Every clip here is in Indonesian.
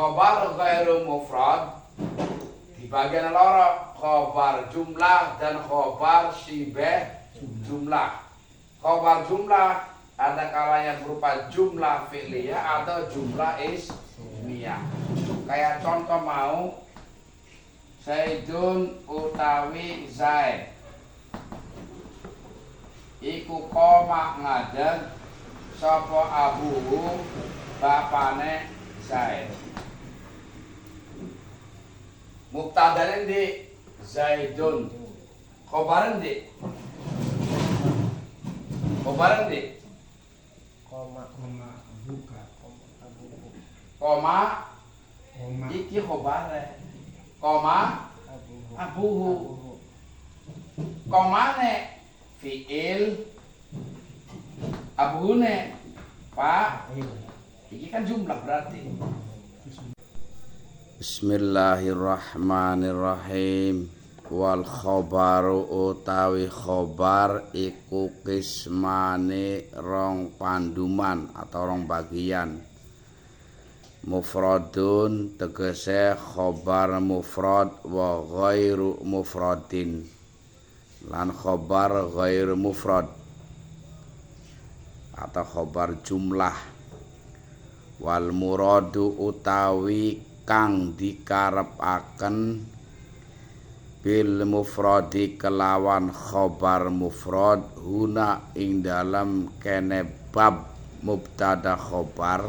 Khobar ghairu mufrad di bagian loro, khobar jumlah dan khobar shibeh jumlah. Khobar jumlah ada kalanya berupa jumlah fi'liyah atau jumlah ismiyah. Kayak contoh mau Zaidun utawi Zaid iku koma ngadeg sapa abuhu bapane Zaid. Mubtadane di Zaidun. Khobaran di koma iki khobare koma abuhu komane fi'il abuhune fa'il. Ini kan jumlah berarti. Bismillahirrahmanirrahim. Wal khobaru utawi khobar iku kismane rong panduman atau rong bagian. Mufradun tegese khobar mufrad wa ghairu mufradin lan khobar ghairu mufrad atau khobar jumlah. Wal muradu utawi kang dikarepaken bil mufradi kelawan khobar mufrad huna ing dalam kene bab mubtada khobar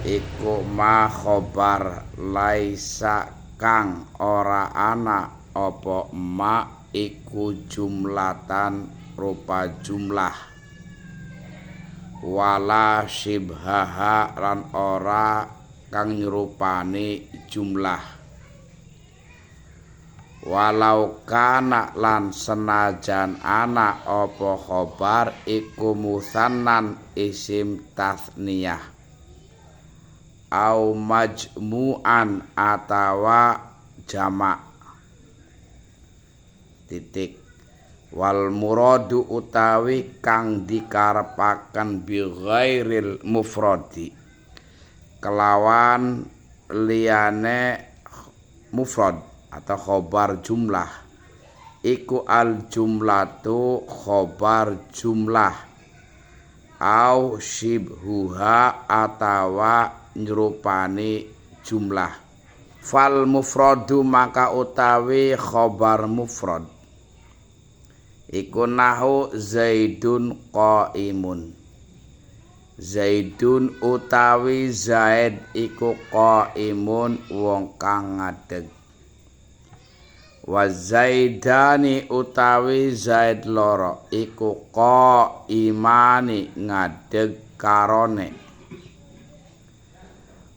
iku ma khobar laisa kang ora ana apa ma iku jumlatan rupa jumlah wala shibhaha lan ora kang nyerupani jumlah. Walau kana lan senajan ana apa khobar iku musannan isim tasniyah au majmu'an atawa jamak. Titik. Wal muradu utawi kang dikarepaken bi ghairil mufradi kelawan liyane mufrad atau khobar jumlah iku al jumlatu khobar jumlah au shibhuha atawa nyerupani jumlah. Fal mufradu maka utawi khobar mufrad iku nahu Zaidun qaimun. Zaidun utawi Zaid iku qaimun wong kang ngadeg. Wa Zaidani utawi Zaid loro iku qaimani ngadeg karone.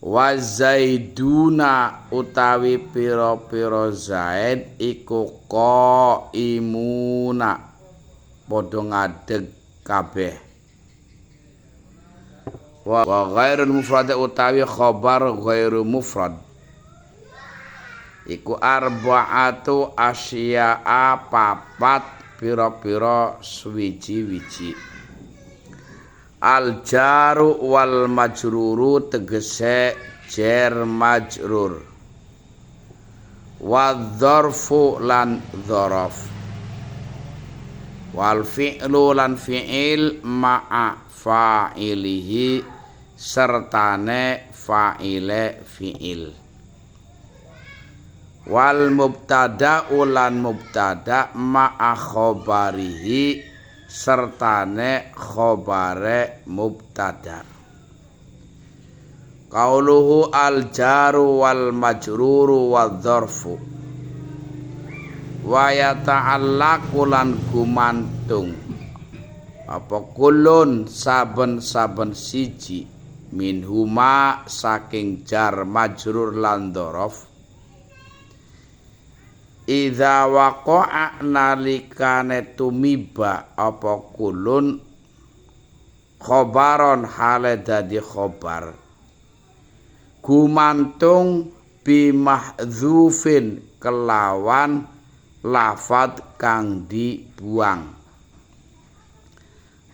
Wa Zaiduna utawi pira-pira Zaid iku qaimuna padha ngadeg kabeh. Wa ghairul mufrad utawi khobar ghairu mufrad iku arba'atu asya'a papat pira-pira suwiji-wiji. Al jaru wal majruru tegese jar majrur. Wa dzarfu lan dzaraf. Wal fi'lu lan fi'il ma'a fa'ilihi sertane fa'ile fi'il. Wal mubtada ulan mubtada ma'a khobarihi sertane khobare mubtada. Qauluhu al jaru wal majruru wal dzarfu wa yata'allaqu lan gumantung apa kulun saben-saben siji minhuma saking jar majrur lan dzaraf idza waqa'a nalikane tumiba apa kulun khobaron hale dadi khobar gumantung bimahdzufin kelawan lafad kang dibuang.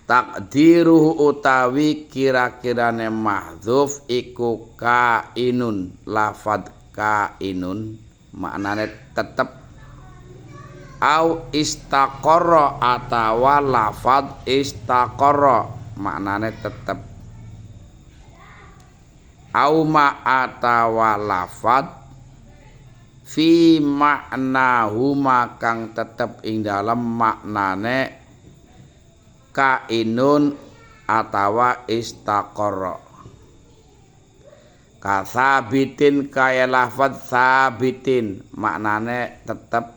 Takdiruhu utawi kira-kirane mahdzuf iku kainun, lafad kainun maknane tetep, au istaqarra atawa lafad istaqarra maknane tetep, au ma atawa lafad fi maknahuma kang tetep ing dalem maknane kainun atawa istaqarra. Kasabitin kaya lafad sabitin maknane tetep,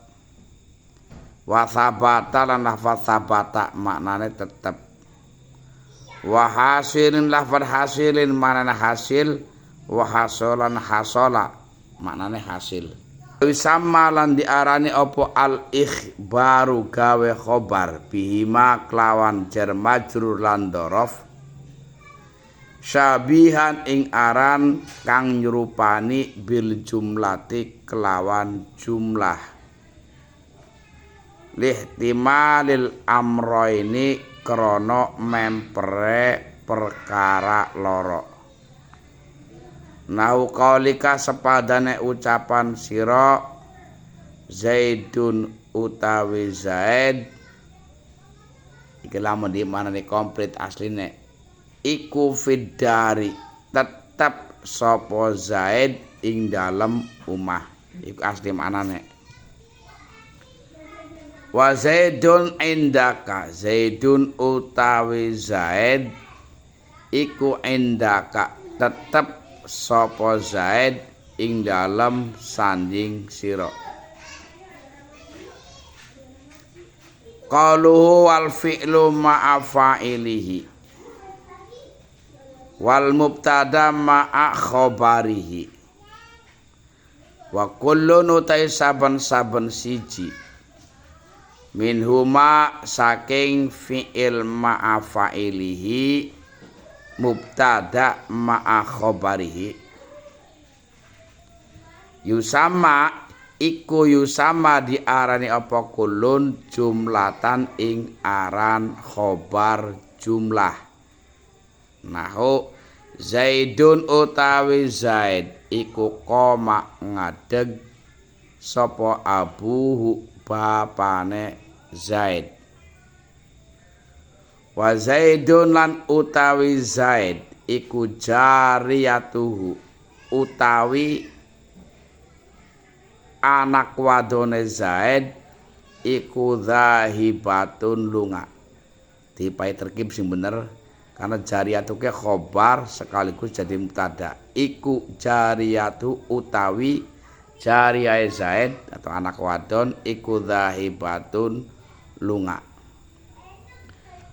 wasabata lan lafad sabata maknane tetep, wahasilin lafad hasilin maknane hasil, wahasolan hasola maknane hasil. Wisama lan diarani opo al ikhbaru gawe khobar bihima kelawan jar majrur lan dhorof, syabihan ing aran kang nyerupani bil jumlati kelawan jumlah, lihtimalil amroini krana mempere perkara loro. Nau qaulika sepadane ucapan sira Zaidun utawi Zaid, iki lamun di mana nih komplit asline, iku fiddari tetep sapa Zaid ing dalem umah, iku asli manane. Wa Zaidun indaka, Zaidun utawi Zaid iku indaka tetep sapa Zaid ing dalem sanjing sira. Qaluhu wal fi'lu ma'a fa'ilihi wal mubtada ma'a khabarihi wa kullun utai saben-saben siji minhuma saking fi'il ma'a fa'ilihi mubtada ma'a khabarihi yusama iku yusama diarani apa kulun jumlatan ing aran khobar jumlah. Nahu Zaidun utawi Zaid iku koma ngadeg sapa abuhu bapane Zaid, wa Zaidun lan utawi Zaid iku jariyatuhu utawi anak wadone Zaid iku zahibatun lunga. Dipai terkib sing bener karena jariyatu ke khobar sekaligus jadi mubtada. Iku jariyatu utawi jariyah Zaid atau anak wadon iku zahibatun lunga.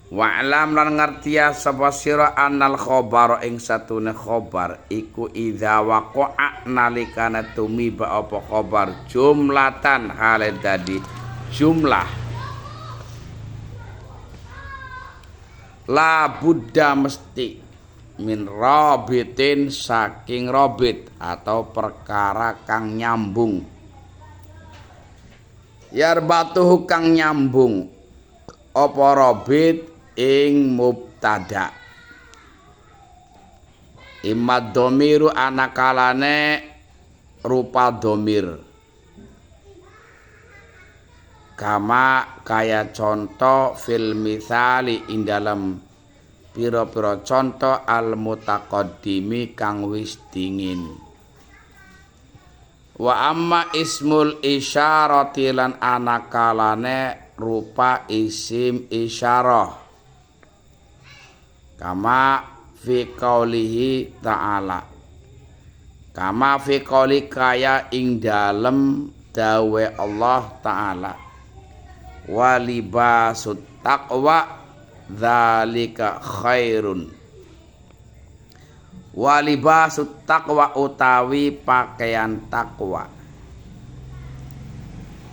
Wa'lam lan ngertia sapa sira annal khobar ing satune khobar iku idza waqa'a nalikane tumiba apa khobar jumlatan hale dadi jumlah, la budda mesti min rabitin saking robit atau perkara kang nyambung, yarbatuhu kang nyambung apa robit ing mubtada, imad domiru anakalane rupa domir, kama kaya contoh fil misali ing dalam pira-pira contoh al mutaqaddimi kang wis dingin. Wa amma ismul isyarati lan anakalane rupa isim isyarah, kama fi qaulihi ta'ala, kama fi qauli kaya ing dalem dawe Allah ta'ala, wa libasut taqwa dzalika khairun, wa libasut taqwa utawi pakaian takwa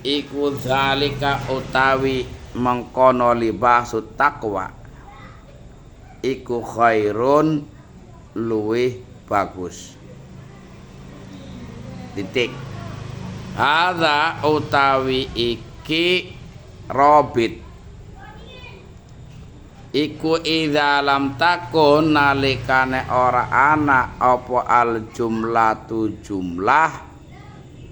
iku dzalika utawi mengkono libasut taqwa iku khairun luwih bagus. Titik. Hadza utawi iki robit iku idza lam takun nalikane ora ana apa al jumlatu jumlah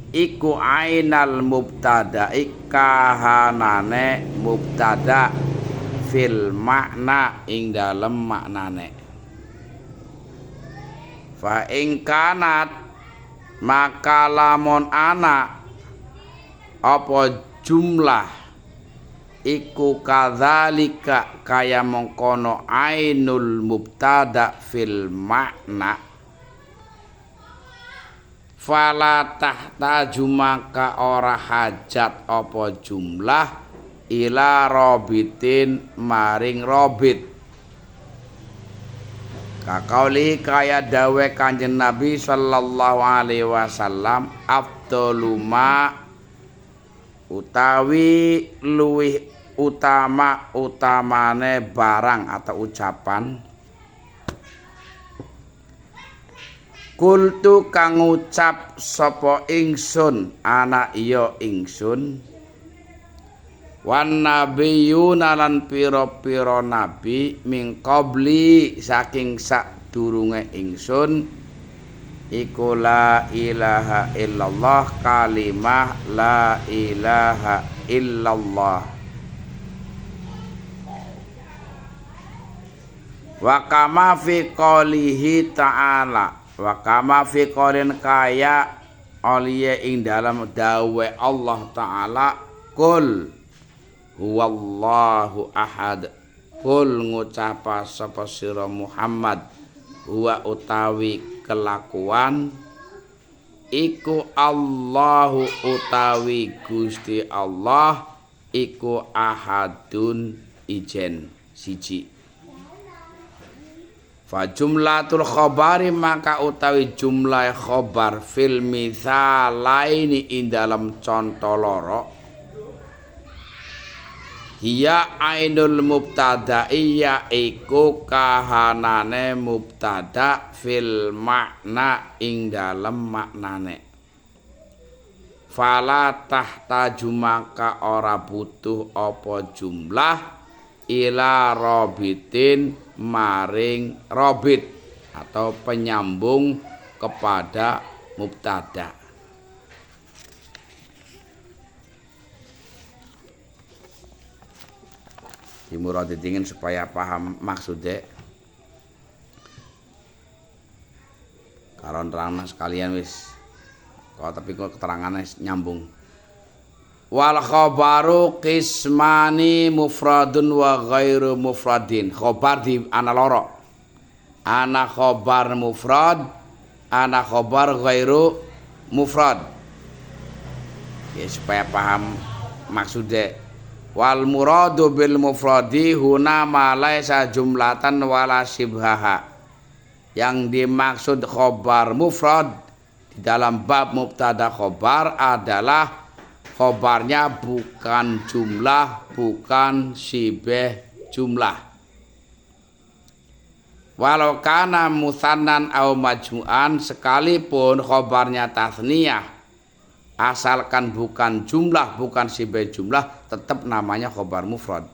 iku ainal mubtada kahanane mubtada fil makna ing dalem maknane fa ing kanat maka lamun ana apa jumlah iku kadzalika kaya mengkono ainul mubtada fil makna fala tahtaju maka ora hajat apa jumlah ila robitin maring robit kakauli kaya dawe Kanjeng Nabi sallallahu alaihi wasallam afdaluma utawi luwih utamane barang atau ucapan kultu kang ngucap sapa ingsun ana iya ingsun wan nabiyuna lan pira-pira nabi ming qabli saking sadurunge ingsun iku la ilaha illallah kalimah la ilaha illallah wa kama fi qoulihi ta'ala wa kama fi qaulin kaya aliye ing dalam dawe Allah taala kul huwallahu ahad kul ngucapa sapa sira Muhammad huwa utawi kelakuan iku Allahu utawi Gusti Allah iku ahadun ijen siji fa jumlatul khabari maka utawi jumlah khabar fil mitsalaini ing dalam conto loro hiya ainul mubtada iya iku kahanane mubtada fil makna ing dalem maknane fala tahtaju maka ora butuh apa jumlah ila robitin maring robit atau penyambung kepada mubtada dimurad dingin supaya paham maksudnya karon terang sekalian wis kok tapi kok keterangannya nyambung wal khabaru qismani mufradun wa ghairu mufradin khabar di ana loro ana khabar mufrad ana khabar ghairu mufrad ya supaya paham maksudnya wal muradu bil mufradi huna ma laisa jumlatan wala shibhaha yang dimaksud khabar mufrad di dalam bab mubtada khabar adalah khobarnya bukan jumlah, bukan sibeh jumlah. Walau kana musannan au majmu'an sekalipun khobarnya tasniyah, asalkan bukan jumlah, bukan sibeh jumlah, tetap namanya khobar mufrad.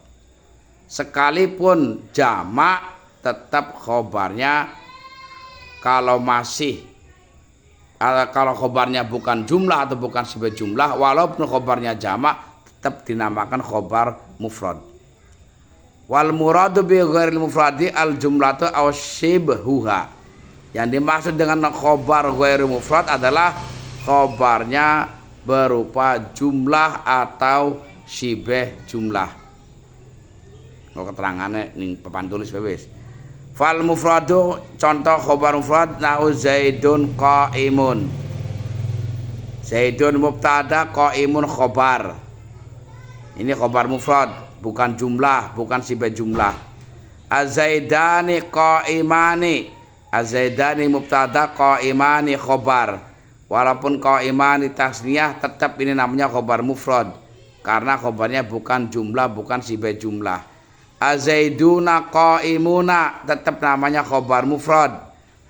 Sekalipun jamak, tetap khobarnya kalau masih kalau khobarnya bukan jumlah atau bukan sibeh jumlah, walaupun khobarnya jamak tetap dinamakan khobar mufrad. Wal muradu bi ghairil mufradi al jumlatu aw shibhuha. Yang dimaksud dengan khobar ghairil mufrad adalah khobarnya berupa jumlah atau sibeh jumlah. Kalau keterangannya ning papan tulis wis. Fal mufradu contoh khobar mufrad nahu zaidun qaimun. Zaidun mubtada qaimun khobar. Ini khobar mufrad, bukan jumlah, bukan sibeh jumlah. Az-zaidani qaimani. Az-zaidani mubtada qaimani khobar. Walaupun qaimani tasniyah tetap ini namanya khobar mufrad karena khobarnya bukan jumlah, bukan sibeh jumlah. Az-zaiduna qaimuna tetap namanya khobar mufrad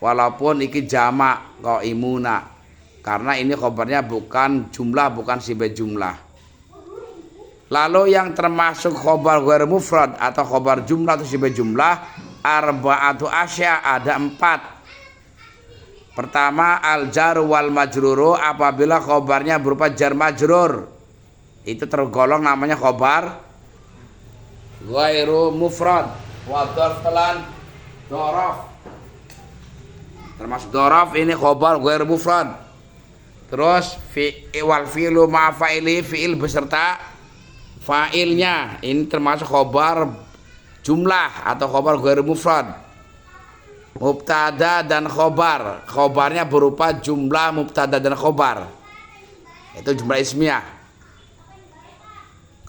walaupun iki jamak qaimuna karena ini khobarnya bukan jumlah, bukan sibeh jumlah. Lalu yang termasuk khobar ghair mufrad atau khobar jumlah atau sibah jumlah arba'atu asya, ada 4. Pertama al jar wal majruru, apabila khobarnya berupa jar majrur itu tergolong namanya khobar ghairu mufrad. Wa darflan doraf, termasuk doraf ini khobar ghairu mufrad. Terus wal fi'lu ma fa'ili, fi'il beserta fa'ilnya ini termasuk khobar jumlah atau khobar ghairu mufrad. Mubtada dan khobar, khobarnya berupa jumlah mubtada dan khobar, itu jumlah ismiyah.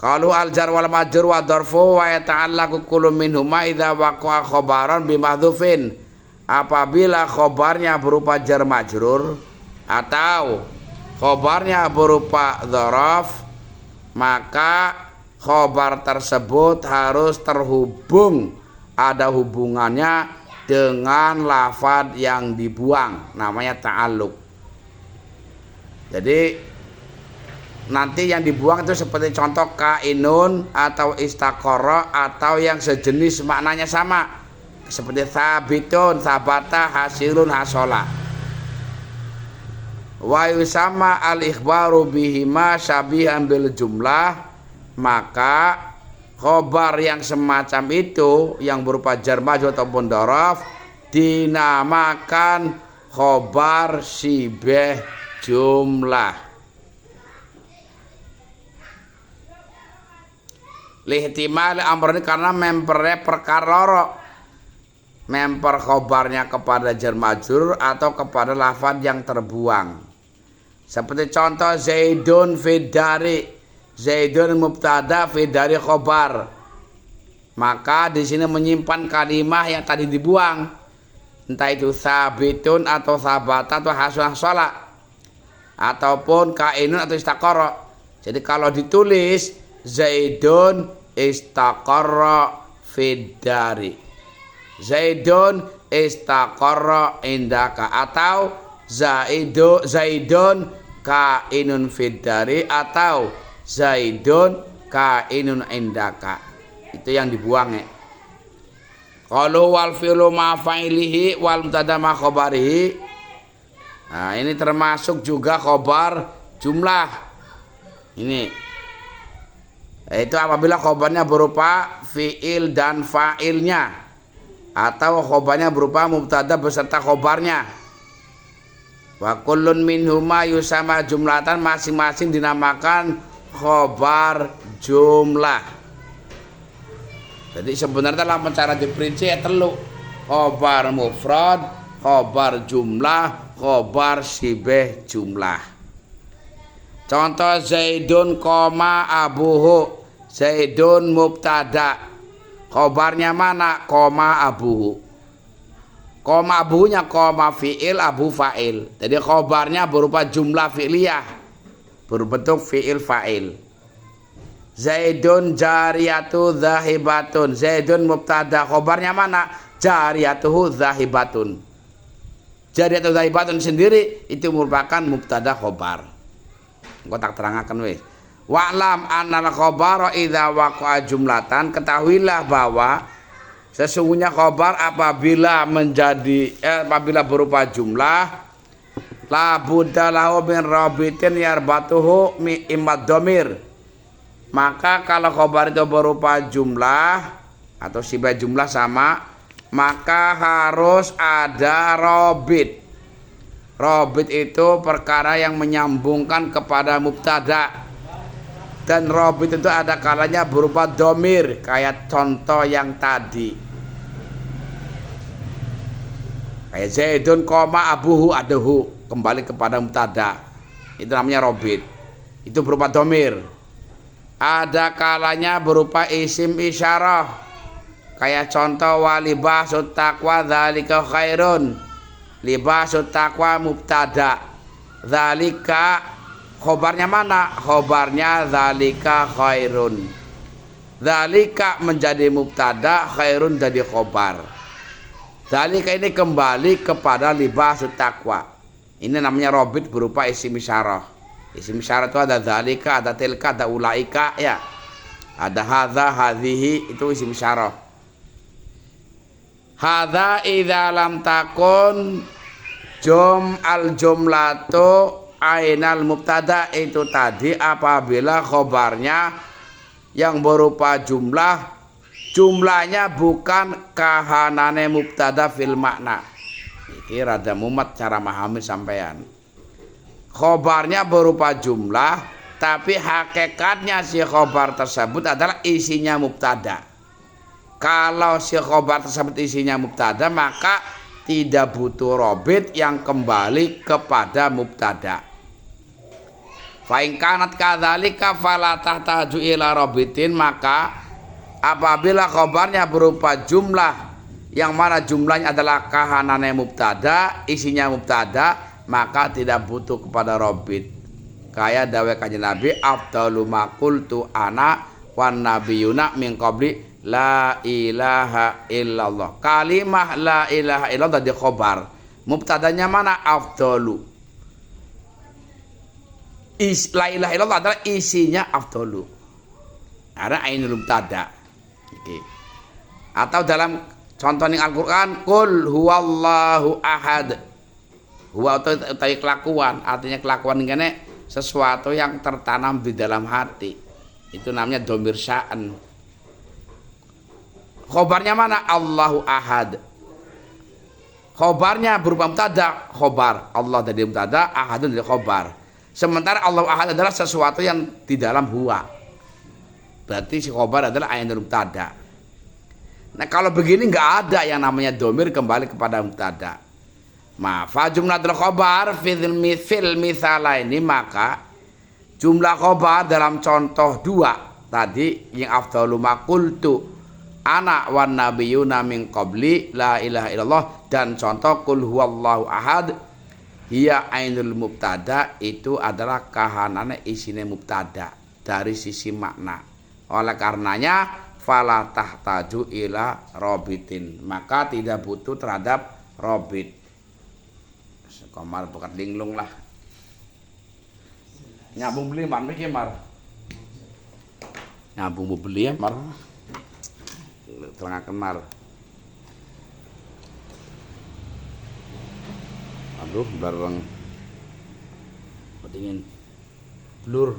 Kalau al jar wal majrur wa dzarfu wa yata'allaqu kullu minhuma idza waqa'a khobaran bi mahdhufin, apabila khobarnya berupa jar majrur atau khobarnya berupa dzaraf, maka khobar tersebut harus terhubung, ada hubungannya dengan lafadz yang dibuang, namanya ta'alluq. Jadi nanti yang dibuang itu seperti contoh kainun atau istaqarra atau yang sejenis maknanya sama, seperti sabitun, sabata, hasilun, hasola. Wa yusama al ikhbaru bihima syabihan bil jumlah, maka khobar yang semacam itu yang berupa jar majrur ataupun dzaraf dinamakan khobar sibah jumlah. Lihtimal amr ini karena mempernya perkara, memper khobarnya kepada jar majrur atau kepada lafadz yang terbuang. Seperti contoh zaidun fid dari, zaidun mubtada fid dari khobar, maka di sini menyimpan kalimah yang tadi dibuang, entah itu sabitun atau sabata atau hasun sholat ataupun kainun atau istaqarra. Jadi kalau ditulis zaidun istaqarra fid dari, zaidun istaqarra indaka, atau zaidun kainun fid dari, atau zaidun kainun indaka. Itu yang dibuang ya. Qalu wal fi'lu ma fa'ilihi wal mubtada ma khabarihi. Nah, ini termasuk juga khobar jumlah. Ini itu apabila khobarnya berupa fi'il dan fa'ilnya, atau khobarnya berupa mubtada beserta khobarnya. Wa kullun minhuma yusama jumlatan, masing-masing dinamakan khobar jumlah. Jadi sebenarnya dalam cara diperinci telu, khobar mufrad, khobar jumlah, khobar sibah jumlah. Contoh zaidun koma abuhu, zaidun mubtada, khobarnya mana? Koma abuhu. Koma abuhunya koma fi'il, abu fa'il. Jadi khobarnya berupa jumlah fi'liyah, berbentuk fi'il fa'il. Zaidun jariyatu zahibatun, zaidun mubtada, khobarnya mana? Jariyatuhu zahibatun. Jariyatu zahibatun sendiri itu merupakan mubtada khobar. Engko tak terangkan wis. Wa'lam annal khabara idza waqa'a jumlatan, ketahuilah bahwa sesungguhnya khobar apabila apabila berupa jumlah, la budda lahu min rabitin yarbatuhu mi imad dhamir, maka kalau khobar itu berupa jumlah atau sibah jumlah sama, maka harus ada robit. Robit itu perkara yang menyambungkan kepada mubtada, dan robit itu ada kalanya berupa domir, kayak contoh yang tadi, kayak zaidun koma abuhu aduhu, kembali kepada mubtada, itu namanya robit, itu berupa domir. Ada kalanya berupa isim isyarah, kayak contoh walibasut taqwa dzalika khairun, libasut taqwa mubtada, dzalika khobarnya mana? Khobarnya dzalika khairun. Dzalika menjadi mubtada, khairun jadi khobar. Dzalika ini kembali kepada libasut taqwa. Ini namanya robit berupa isim isyarah. Isim isyarah itu ada dzalika, ada tilka, ada ulaika ya. Ada hadza, hadhihi itu isim isyarah. Hadza idza lam takun al jumlatu ainal mubtada, itu tadi apabila khobarnya yang berupa jumlahnya bukan kahanane mubtada fil makna. Iki rada mumet cara memahami sampean. Khobarnya berupa jumlah, tapi hakikatnya si khobar tersebut adalah isinya mubtada. Kalau si khobar tersebut isinya mubtada, maka tidak butuh robit yang kembali kepada mubtada. Fa in kanat kadzalika fala tahtaju ila robitin, maka apabila khobarnya berupa jumlah yang mana jumlahnya adalah kahanane mubtada, isinya mubtada, maka tidak butuh kepada robit. Kayak dawe kanjeng Nabi, afdalu ma qultu ana wan nabiyuna min qabli la ilaha illallah. Kalimah la ilaha illallah di khobar, mubtadanya mana? Afdalu. La ilaha illallah adalah isinya afdalu, ada ainul mubtada. Atau dalam contoh ning Al-Qur'an, qul huwallahu ahad. Huwa itu kelakuan, artinya kelakuan ini sesuatu yang tertanam di dalam hati. Itu namanya dhamir sya'an. Khobarnya mana? Allahu ahad. Khobarnya berupa mubtada, khobar. Allah dari mubtada, ahadun dari khobar. Sementara Allahu ahad adalah sesuatu yang di dalam huwa. Berarti si khobar adalah ainul mubtada. Nah kalau begini nggak ada yang namanya dhamir kembali kepada mubtada. Fa jumlatul khobar fil misala ini, maka jumlah khobar dalam contoh dua tadi yang afdalu ma qultu ana wan nabiyuna min qabli la ilaha illallah, dan contoh qul huwallahu ahad hiya ainul mubtada, itu adalah kahanane isine mubtada dari sisi makna. Oleh karenanya fala tahtaju ila robitin, maka tidak butuh terhadap robit. Komar bukat linglung lah. Nyambung beli man iki mar. Nyambung beli ya mar. Telengaken mar. Aduh, bareng dingin. Blur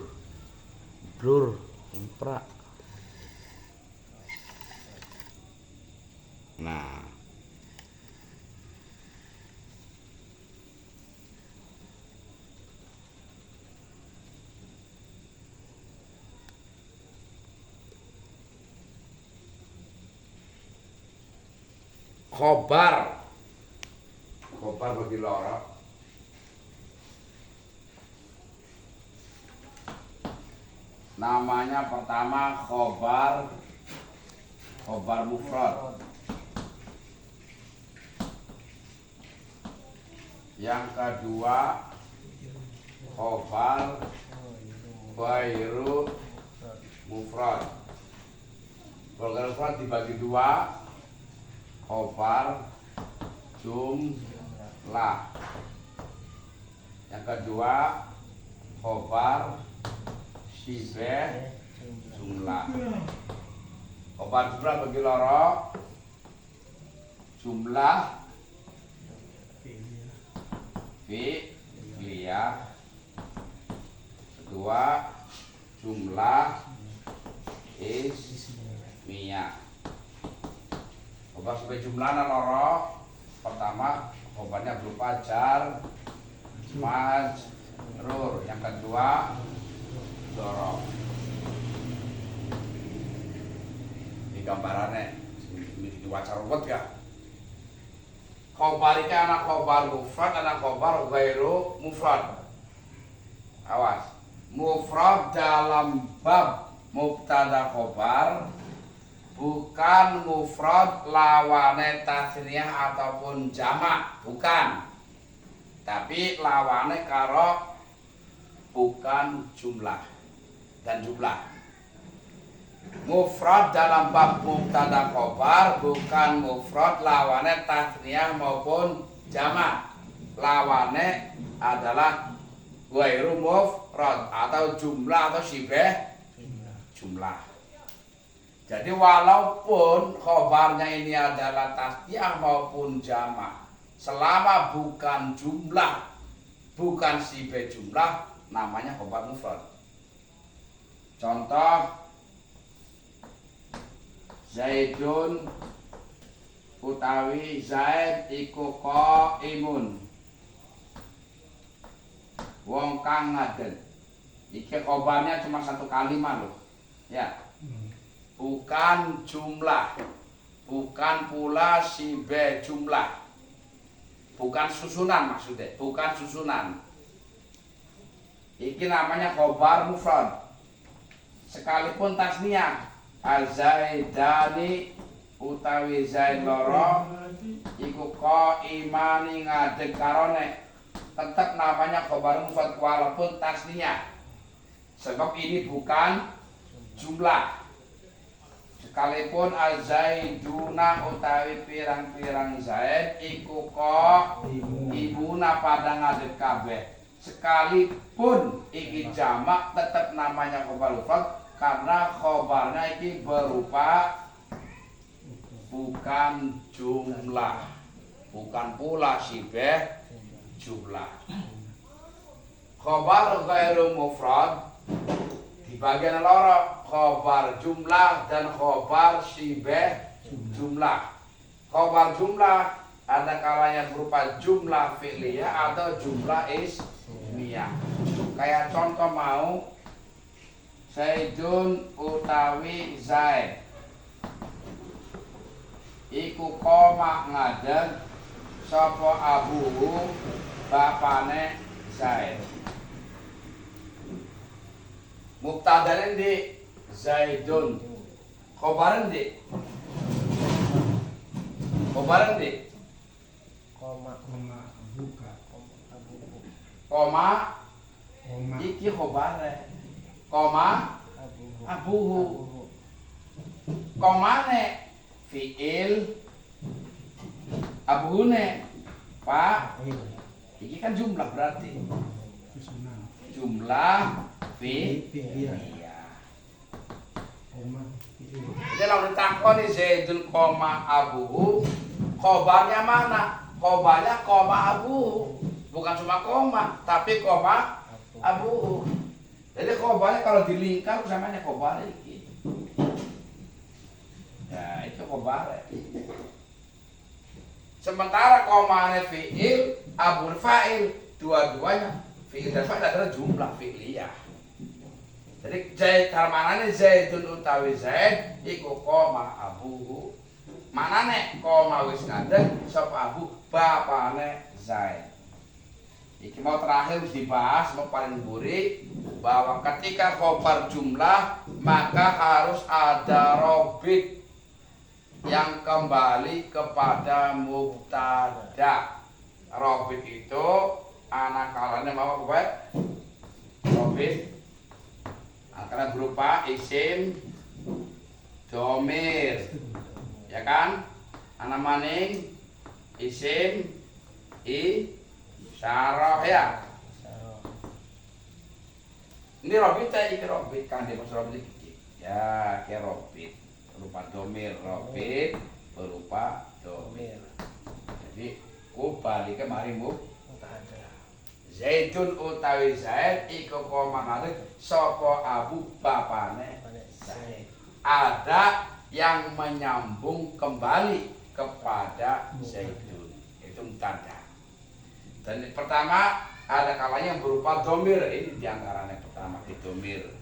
impra. Nah, khobar bagi loro namanya pertama khobar mufrad, yang kedua khobar ghairu mufrad. Khobar mufrad dibagi dua, khobar jumlah, yang kedua khobar syibeh jumlah. Khobar jumlah bagi loro, jumlah fi'liyah, kedua jumlah ismiyah. Khobar sebagai jumlah loro, pertama khobarnya berupa jar majrur, yang kedua dzaraf. Ini gambarannya diwaca ruwet ya. Khobar itu anak khobar mufrad, anak khobar ghairu mufrad. Awas, mufrad dalam bab mubtada khobar, bukan mufrad lawane tasniyah ataupun jamak, bukan. Tapi lawane karo bukan jumlah dan jumlah. Mufrad dalam bab mubtada khobar bukan mufrad lawane tasniyah maupun jamak. Lawane adalah ghairu mufrad atau jumlah atau syibeh jumlah. Jadi walaupun khobarnya ini adalah tasniah maupun jamak, selama bukan jumlah, bukan sibeh jumlah, namanya khobar mufrad. Contoh, Zaidun utawi Zaid iku qaimun, wong kang ngadeg. Iki khobarnya cuma satu kalimat loh, ya. Bukan jumlah, bukan pula sibeh jumlah, bukan susunan maksudnya, bukan susunan. Iki namanya khobar mufrad. Sekalipun tasniah, Az-Zaidani utawi Zaid loro iku qaimani ngadeg karone, tetap namanya khobar mufrad walaupun tasniah. Sebab ini bukan jumlah. Sekalipun Az-Zaiduna utawi pirang-pirang Zaid iku qaimuna pada ngadeg kabeh. Sekalipun iki jamak tetap namanya khobar mufrad karena khobarnya iki berupa bukan jumlah, bukan pula sibeh jumlah. Khobar ghairu mufrad di bagian loro, khobar jumlah dan khobar sibeh jumlah. Khobar jumlah ada kalanya berupa jumlah fi'liyah atau jumlah ismiyah. Kayak contoh mau, Zaidun utawi Zaid iku koma ngadeg sapa abuhu bapane Zaid. Mubtadane di Zaidun, khobaran di koma iki khobare, koma abuhu, komane fiil, abuhune pak. Iki kan jumlah berarti jumlah fi'liyah. Jadi kalau ditakoni Zaidun koma abuhu, khobarnya mana? Khobarnya koma abuhu, bukan cuma koma, tapi koma abuhu. Jadi khobarnya kalau dilingkar samanya khobar iki. Ya itu khobar. Sementara komane fi'il, abu fa'il, dua-duanya fi'il dan fa'il adalah jumlah fi'liyah. Jadi Zaid manane Zaidun utawi Zaid iku koma abuhu. Manane koma wis ngadeg sapa abu bapane Zaid. Iki mau terakhir dibahas, mau paling buri bahwa ketika khobar jumlah maka harus ada robit yang kembali kepada mubtada. Robit itu anak kalanya mau apa? Robit karena berupa isim domir, ya kan? Anak maning isim isyarah ya. Ini robit ya, ini robit kan dia masuk robit ya, kayak robit berupa domir, robit berupa domir. Jadi balik ke marimu Zaidun utawi Zaid iku koma ngadeg sapa abu bapane Zaid. Ada yang menyambung kembali kepada Zaidun, itu mubtada. Dan pertama ada kalanya yang berupa domir, ini diantaranya pertama di domir.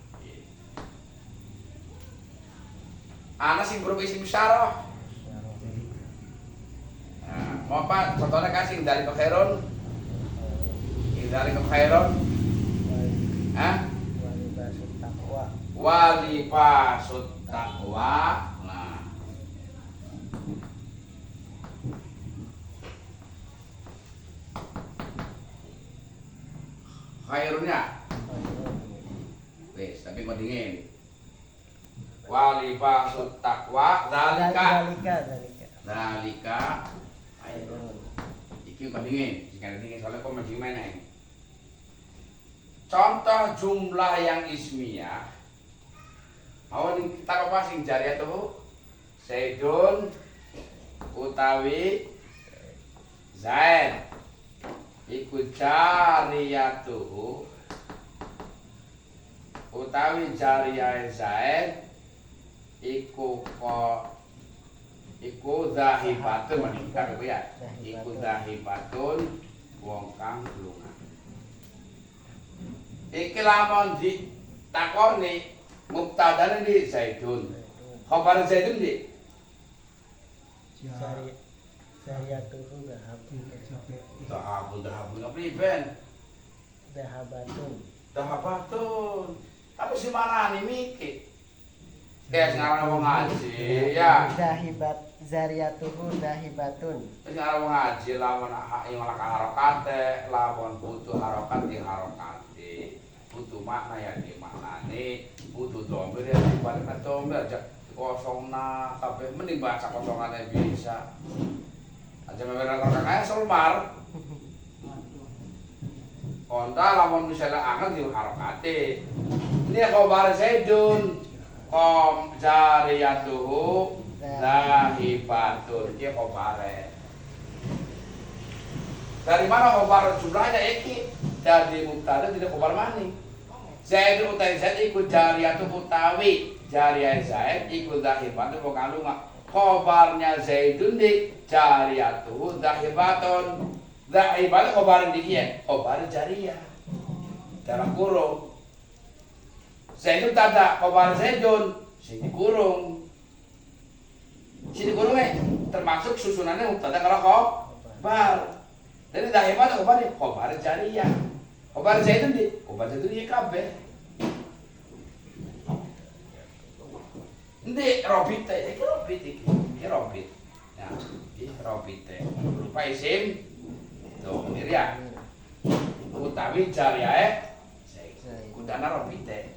Ana sing berupa isim isyarah. Nah, mau apa? Contohnya kasih dari khairun. Dari khairun. Hah? Walibasut taqwa. Nah. Khairunnya. Wes, tapi kok dingin. Walibasut taqwa zalika. Khairun. Iki kok dingin, jika dingin soalnya kok masih mana. Contoh jumlah yang ismiyah Awan kita apa sing jariyah tuh? Zaidun utawi Zaid iku jariyatuhu utawi jariyah Zaid iku zahibatun meningkat ya. Iku zahibatun wong kang lunga. Iki lamun ditakoni mubtadane di Zaidun. Khabar Zaidun di Jariyatuhu Dahabun priben. Dahabatun. Apa sih marani mikir? Kayak ngarang wong ngaji ya. Zariyatuhu dahibatun. Wis ngarang wong ngaji lawan ing harakate, lawan butuh harokat ing harakate. Butuh makna ya di maknane, butuh domir ya di balik domir aja kosongna kabeh mending baca kosongane bisa. Aja mewerang kakaknya sulmar. Konta lamun misalnya angkat di harakate. Ini khabar Zaidun. Jariyatuhu zahibatun. Ini khabare. Dari mana khabar jumlahnya iki? Jadi mubtada tidak khabar mani. Zaidun utawi Zaid iku jariyatuhu utawi jariyah Zaid iku zahibatun wong kalunga. Khabarnya Zaidun di jariyatuhu zahibatun. Zahibatun khabar ndi ya? Khabar jariyah. Dalam kurung. Zaidun tada khabar Zaidun sing dikurung. Sing dikurungnya termasuk susunannya mubtada karo khabar. Jadi zahibat khabar jariyah. Khabar Zaidun di khabar Zaidun iki kabeh. Ndi robite iki robit iki. Iki robit. Ya, iki robite. Berupa isim domir ya. Utawi jariyah kudana robite.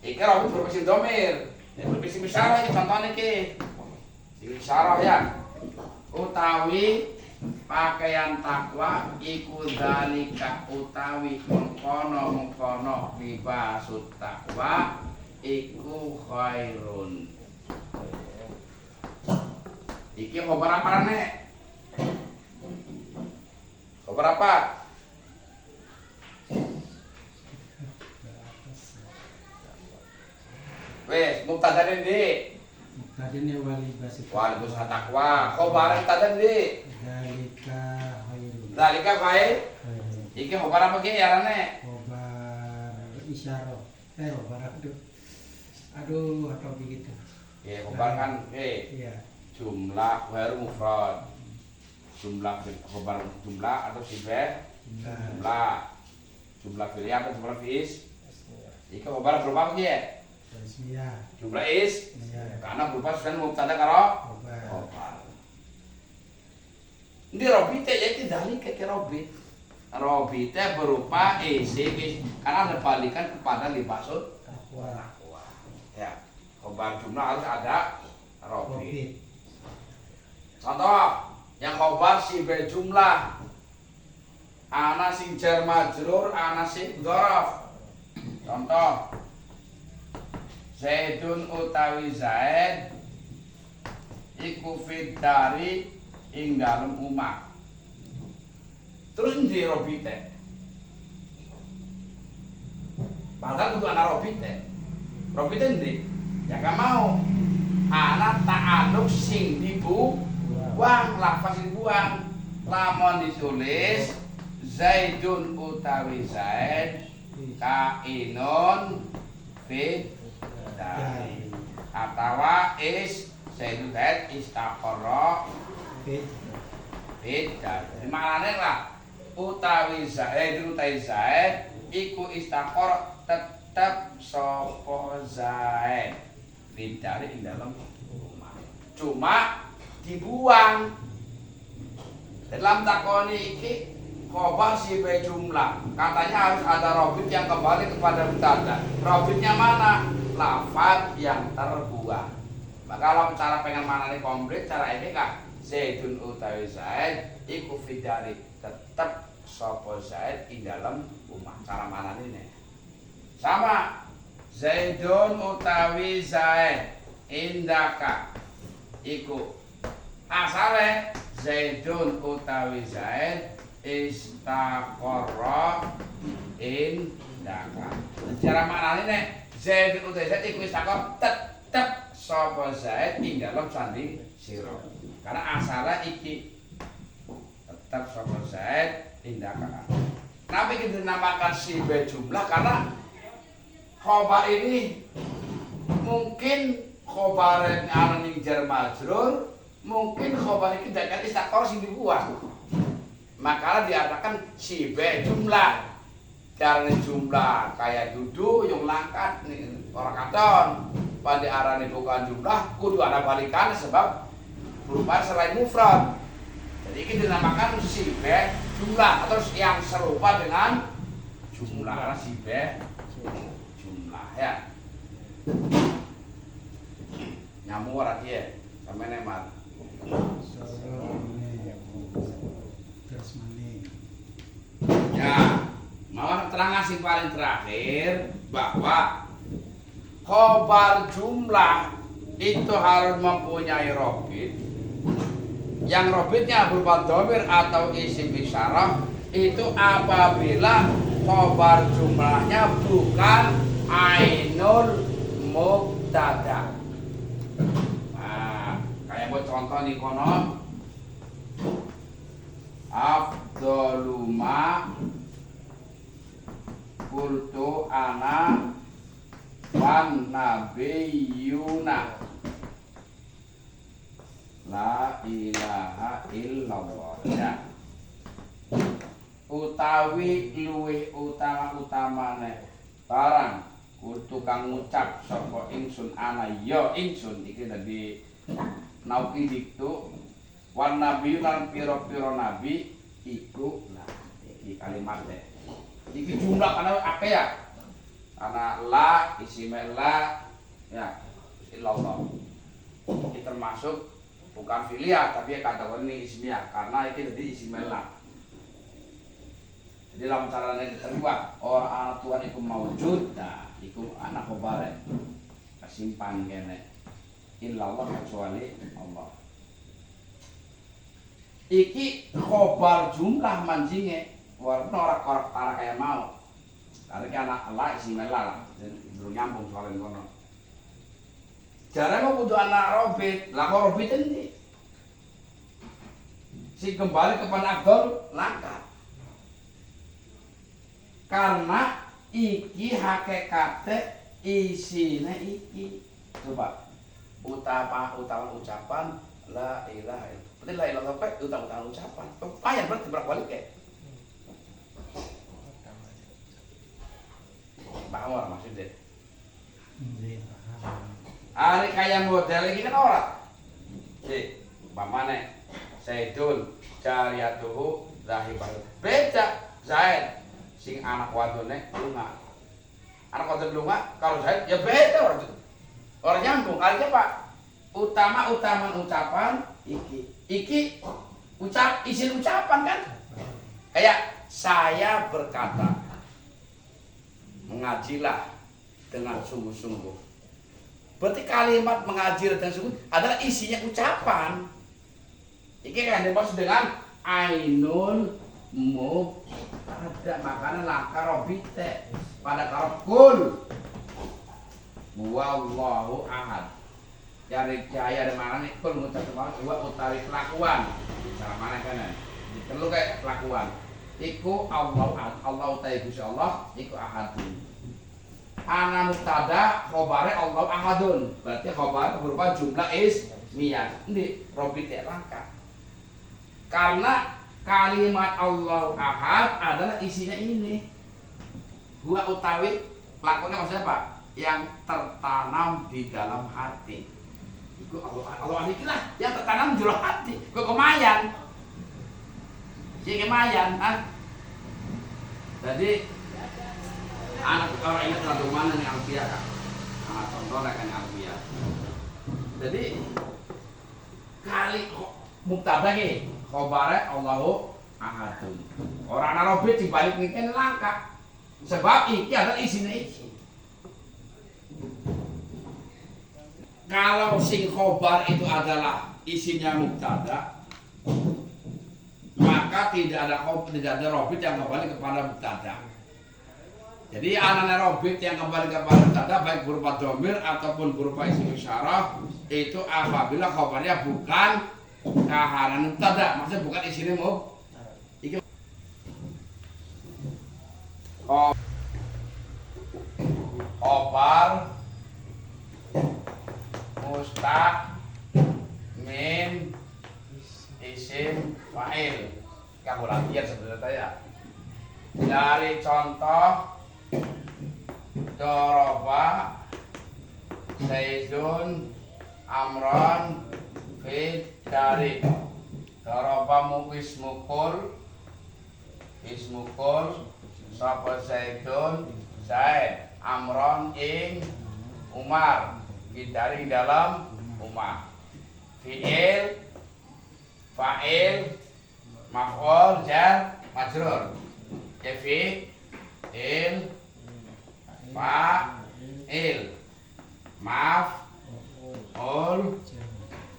Iki robit berupa isim domir. Berupa isim isyarah iki contohnya iki. Isim isyarah ya. Utawi pakaian takwa iku dalika utawi mengkono libasut takwa iku khairun. Iki khabar apa nek? Khabar apa? Wes, mubtadane ndi? Mubtadane walibasut takwa. Khabar mubtada ndi? Dalika khair. Iki khabar apa ki arane? Khabar isyarah. Khabar aduh atau begitu. Ya, khabar kan Iya. Jumlah baru mufrad. Jumlah khabar jumlah atau sifat jumlah fi'il atau jumlah fi'is. Iki khabar berupa apa ya? Ismiyah. Jumlah is. Iya. Karena berupa sudah mubtada karo Khabar. khabar. Ini robite ya tidak ke robit. Robite berupa isim karena ada balikan kepada libasut Takwa. ya. Khabar jumlah harus ada robit. Robit. Contoh yang khabar sifat jumlah ana sing jar majrur ana sing dzaraf. Contoh Zaidun utawi Zaid iku fitari ing dalem umah. Terus ndi robite? Padahal kudu ana robite. Robite ndi? Ya gak mau. Ana ta'aluk sing dibuang, lafaz sing dibuang. Lamun ditulis Zaidun utawi Zaid kainun fit dari atawa is Zaidun Zaid istaqarra fit dari maknane lah utawi Zaidun utawi Zaid iku istaqarra tetep sapa Zaid fit dari ing dalam rumah cuma dibuang dalam takoni iki khabar sifat jumlah katanya harus ada robit yang kembali kepada mubtada. Robitnya mana? Lafaz yang terbuang. Maka kalau cara pengen manane komplit cara ini kak Zaidun utawi Zaid iku fidari tetep sapa Zaid ing dalam rumah. Cara manane ini sama Zaidun utawi Zaid indaka iku asale Zaidun utawi Zaid istaqarra indaka. Cara maknane nek Zaidun utawi Zaid iku istaqarra tetep sapa Zaid ing dalem sanding sira. Karena asale iki tetep sapa Zaid indaka. Kenapa kita dinamakan sibah jumlah? Karena khobar ini mungkin khobar yang aran ing jar majrur, mungkin khobar ini tidak istaqor sing dibuat. Maka diartikan sibah jumlah. Karena jumlah kayak duduk yang langkat nih orang katon. Pada arane bukan jumlah, kudu ada balikan sebab berupa selain mufrad. Jadi ini dinamakan sibah jumlah atau yang serupa dengan jumlah karena sibah jumlah ya. Nyamuk ora kiye sampe nemat. Terus mana? Ya, mau terang sing paling terakhir bahwa khobar jumlah itu harus mempunyai robit. Yang robitnya berupa dhamir atau isim isyarah itu apabila khobar jumlahnya bukan ainul mubtada. Nah, kayak buat contoh nih kono afdoluma kultu ana wan nabiyuna la ilaha illallah ya. Utawi luwih utama-utamane barang kudu kang ngucap sapa ingsun ana ya ingsun iki dadi nauki diktu wan nabi lan pira-pira nabi iku nah iki kalimat iki jumlah kana akeh ya ana la isimela ya illallah iki termasuk bukan filia tapi kategori ini ismiyah karena ini jadi isimela. Jadi dalam caranya diterima orang anak Tuhan itu mawujud, nah itu anak khobar kesimpan kene illallah kecuali Allah. Iki khobar jumlah manjinge warna orang tanah kayak mau. Karena anak Allah isimela lah, belum nyambung soalnya kono. Jarang mau butuh anak robit, lah kok robit ini si kembali kepada Abdul langka. Karena iki hakikate isine iki. Coba utama ucapan la ilaha illallah. Berarti la ilaha illallah utama ucapan. Payah berarti berbalik ya. Paham ora maksudnya? Ari kaya model iki kan ora. Si, umpamane Zaidun jariyatuhu zahibah. Beda Zaid sing anak wadone lunga. Anak wadon lunga kalau Zaid ya beda orang. Orang nyambung artinya Pak. Utama ucapan iki. Iki isi ucapan kan? Kayak saya berkata mengajilah dengan sungguh-sungguh. Berarti kalimat mengaji dengan sungguh adalah isinya ucapan. Iki kan dimaksud dengan ainul mubtada makanya langkah robite pada karep kul wallahu ahad. Dari cahaya dari mana nih kul ngucap dua utawi kelakuan. Cara mana kan? Perlu kayak kelakuan. Iku Allah utawi Gusti Allah iku ahadun. Ana mubtada khobare Allah ahadun. Berarti khobar berupa jumlah ismiyah. Ini robite langkah. Karena kalimat Allah ahad adalah isinya ini. Gua utawi lakunya maksudnya apa? Yang tertanam di dalam hati. Itu Allah inilah yang tertanam di dalam hati. Kok kemayan? Si kemayan, Jadi anak orang ingat lagu mana nih Alfia kan? Anak contoh kan Alfia. Jadi kali mubtada ki khobare Allahu ahadun. Orang Arabit dibalik niken langka. Sebab iki adalah isinya iki. kalau sing khobar itu adalah isinya mubtada, maka tidak ada robit yang kembali kepada mubtada. Jadi anane robit yang kembali kepada mubtada baik berupa dhamir ataupun berupa isim isyarah itu apabila khobarnya bukan kahanan mubtada, maksudnya bukan isinya mubtada. Khobar mustaq min isim fa'il. Kamu latihan sebenarnya ya. Dari contoh doroba Zaidun Amron fi dari doroba ismukul sapa Zaidun Zaid Amron ing Umar dari dalam Umar. Fi'il fa'il maf'ul jar majrur. Fi'il fa'il maf'ul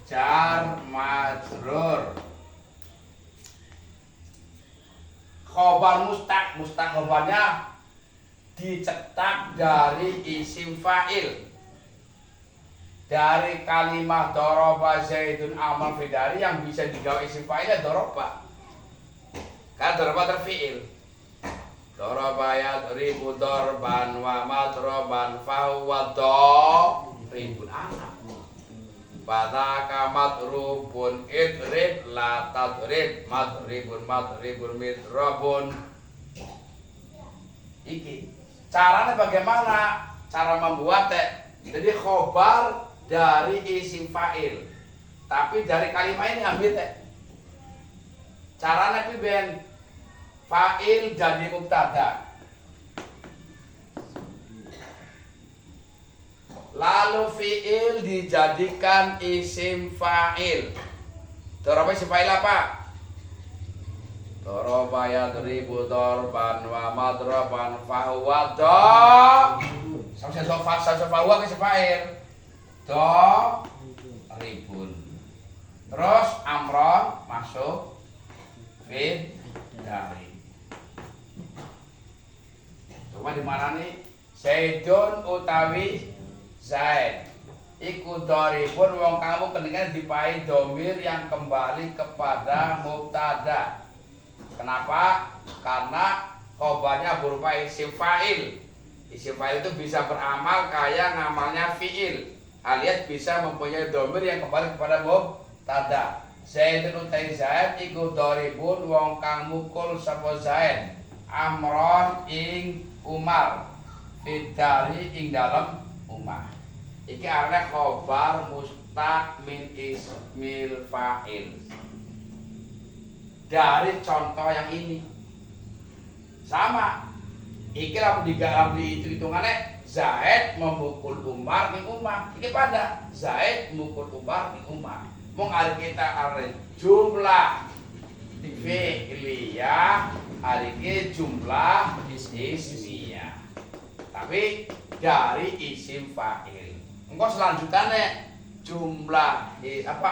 jar majrur. Khobar mustaq khobarnya dicetak dari isim fa'il. Dari kalimat doroba Zaidun Amr Fidari yang bisa digawe isim fa'ilnya doroba. Kan doroba terfi'il. Doroba yadribu dorban wa madroban fahuwa doribun anak. Badaka madrubun idrib la tadrib madribun midrobun. Iki caranya bagaimana? Cara membuat jadi khobar dari isim fa'il, tapi dari kalimat ini ambil caranya ben fa'il jadi mubtada, lalu fi'il dijadikan isim fa'il. Doroba isim fa'il apa? Doroba yadribu dorban wa madroban fahuwa sampai fahuwa isim fa'il ribun. Terus Amron masuk fit dari. Coba di mana nih? Zaidun utawi Zaid. Iku doribun wong kamu keningan dipai domir yang kembali kepada mubtada. Kenapa? Karena khobarnya berupa isim fa'il. Isim fa'il itu bisa beramal kayak ngamalnya fi'il, alias bisa mempunyai domir yang kembali kepada mubtada. Zaidun utai Zaid iku doribun wong kang mukul sapa Zaid Amron ing Umar fidari ing dalam Umar. Iki artinya khobar mustaq min ismil fa'il. Dari contoh yang ini sama, iki lalu hitungannya Zaid memukul Umar ning Umar. Iki pada Zaid memukul Umar ning Umar. Mung ari kita arep jumlah fi'liyah, hari ini jumlah ismiyah. Tapi dari isim fa'il. Engko selanjutnya jumlah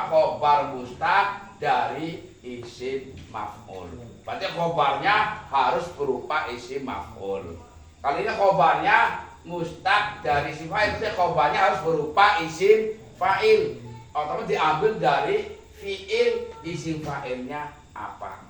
khobar mustaq dari isim maf'ul. Berarti khobarnya harus berupa isim maf'ul. Kali ini khobarnya mustaq dari isim fa'il, berarti khobarnya harus berupa isim fa'il. Otomatis diambil dari fi'il, isim fa'ilnya apa.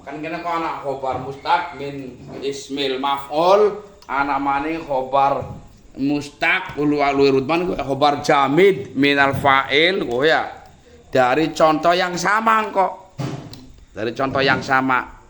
Kan kena kau anak khobar mustaq min ismil maf'ul, anak maning khobar mustaq ulurutman khobar jamid minal fa'il ya. Dari contoh yang sama kok. Dari contoh yang sama.